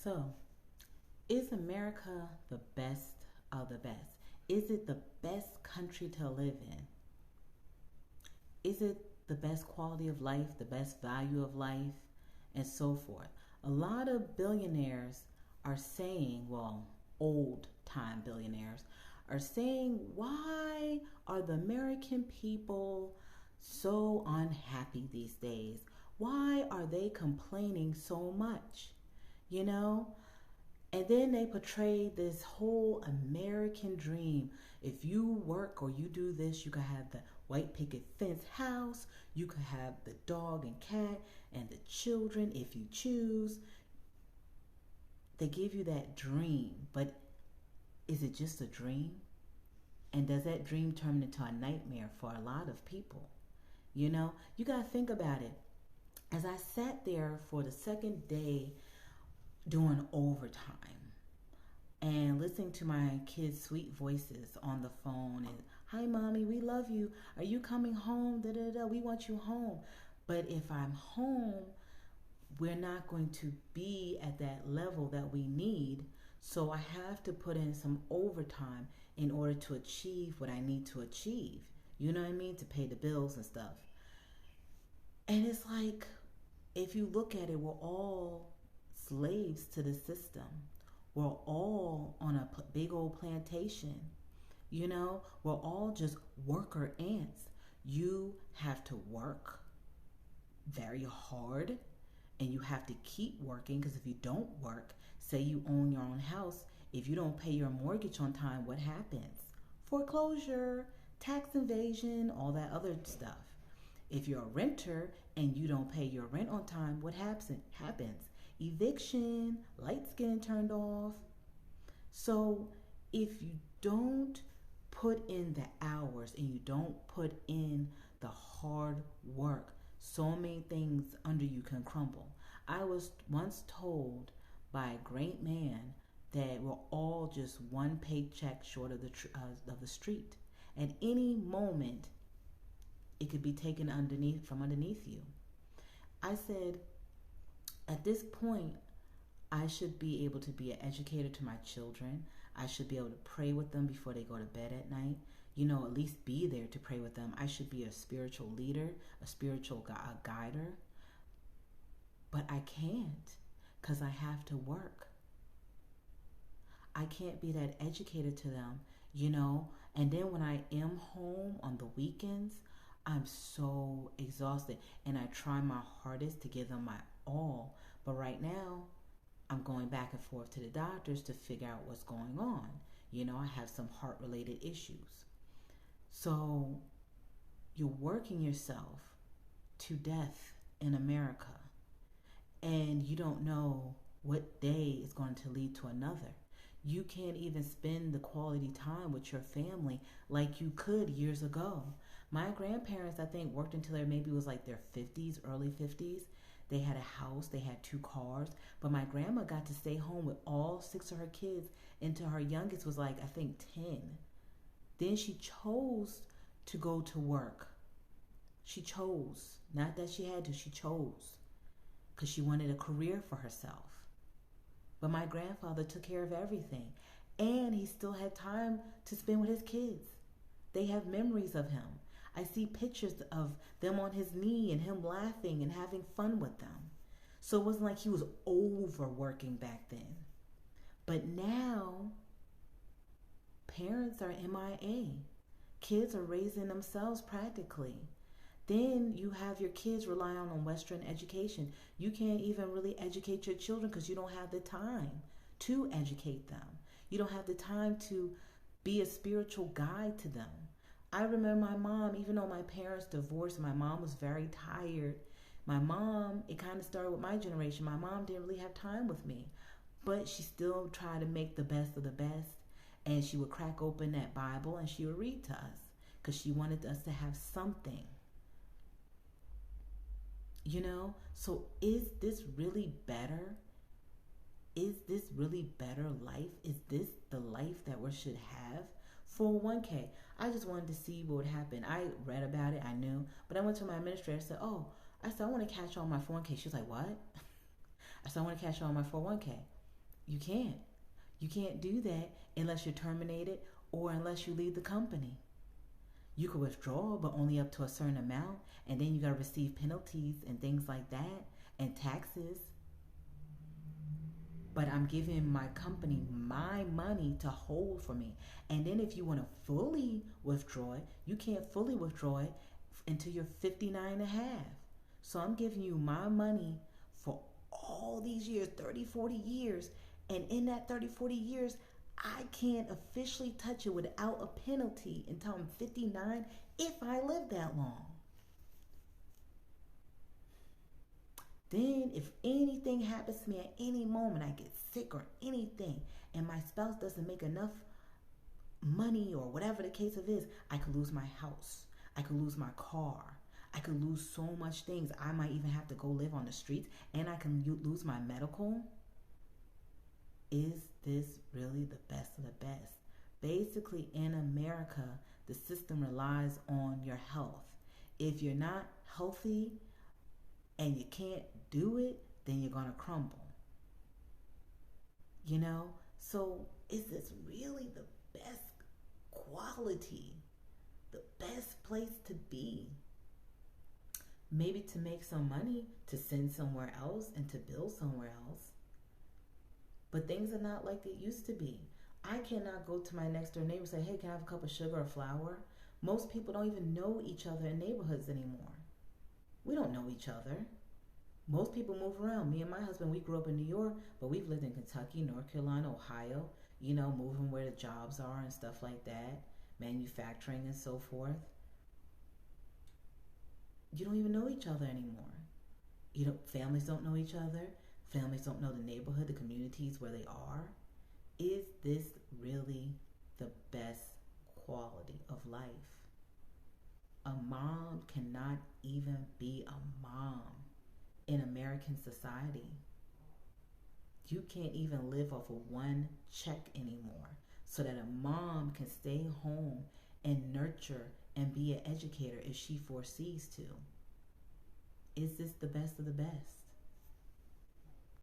So, is America the best of the best? Is it the best country to live in? Is it the best quality of life, the best value of life, and so forth? A lot of billionaires are saying, well, old time billionaires are saying, why are the American people so unhappy these days? Why are they complaining so much? You know, and then they portray this whole American dream. If you work or you do this, you can have the white picket fence house, you can have the dog and cat and the children if you choose. They give you that dream, but is it just a dream? And does that dream turn into a nightmare for a lot of people? You know, you got to think about it. As I sat there for the second day doing overtime, and listening to my kids' sweet voices on the phone and, hi mommy, we love you, are you coming home, da da da, we want you home. But if I'm home, we're not going to be at that level that we need, so I have to put in some overtime in order to achieve what I need to achieve, you know what I mean, to pay the bills and stuff. And it's like, if you look at it, we're all slaves to the system. We're all on a big old plantation. You know, we're all just worker ants. You have to work very hard and you have to keep working, because if you don't work, say you own your own house, if you don't pay your mortgage on time, what happens? Foreclosure, tax evasion, all that other stuff. If you're a renter and you don't pay your rent on time, what happens? Eviction, lights getting turned off. So if you don't put in the hours and you don't put in the hard work, so many things under you can crumble. I was once told by a great man that we're all just one paycheck short of the street. At any moment, it could be taken from underneath you. I said, at this point, I should be able to be an educator to my children. I should be able to pray with them before they go to bed at night. You know, at least be there to pray with them. I should be a spiritual leader, a spiritual guider. But I can't, because I have to work. I can't be that educator to them, you know. And then when I am home on the weekends, I'm so exhausted. And I try my hardest to give them my all. But right now, I'm going back and forth to the doctors to figure out what's going on. You know, I have some heart-related issues. So you're working yourself to death in America, and you don't know what day is going to lead to another. You can't even spend the quality time with your family like you could years ago. My grandparents, I think, worked until they maybe was like their 50s, early 50s. They had a house, they had 2 cars, but my grandma got to stay home with all 6 of her kids until her youngest was like, I think, 10. Then she chose to go to work. She chose. Not that she had to, she chose. Because she wanted a career for herself. But my grandfather took care of everything. And he still had time to spend with his kids. They have memories of him. I see pictures of them on his knee and him laughing and having fun with them. So it wasn't like he was overworking back then. But now, parents are MIA. Kids are raising themselves practically. Then you have your kids relying on Western education. You can't even really educate your children because you don't have the time to educate them. You don't have the time to be a spiritual guide to them. I remember my mom, even though my parents divorced, my mom was very tired. My mom, it kind of started with my generation. My mom didn't really have time with me, but she still tried to make the best of the best. And she would crack open that Bible and she would read to us because she wanted us to have something. You know, so is this really better? Is this really better life? Is this the life that we should have? 401k. I just wanted to see what would happen. I read about it, I knew, but I went to my administrator and said, I said, I want to cash on my 401k. She was like, what? I said, I want to cash on my 401k. You can't. You can't do that unless you're terminated or unless you leave the company. You can withdraw, but only up to a certain amount, and then you got to receive penalties and things like that and taxes. But I'm giving my company my money to hold for me. And then if you want to fully withdraw it, you can't fully withdraw it until you're 59 and a half. So I'm giving you my money for all these years, 30, 40 years. And in that 30, 40 years, I can't officially touch it without a penalty until I'm 59 if I live that long. Then, if anything happens to me at any moment, I get sick or anything, and my spouse doesn't make enough money or whatever the case of is, I could lose my house. I could lose my car. I could lose so much things. I might even have to go live on the streets, and I can lose my medical. Is this really the best of the best? Basically, in America, the system relies on your health. If you're not healthy and you can't do it, then you're going to crumble. You know? So, is this really the best quality? The best place to be? Maybe to make some money, to send somewhere else, and to build somewhere else. But things are not like it used to be. I cannot go to my next door neighbor and say, hey, can I have a cup of sugar or flour? Most people don't even know each other in neighborhoods anymore. We don't know each other. Most people move around. Me and my husband, we grew up in New York, but we've lived in Kentucky, North Carolina, Ohio, moving where the jobs are and stuff like that, manufacturing and so forth. You don't even know each other anymore. Families don't know each other. Families don't know the neighborhood, the communities where they are. Is this really the best quality of life? A mom cannot even be a mom in American society. You can't even live off of one check anymore, so that a mom can stay home and nurture and be an educator if she foresees to. Is this the best of the best?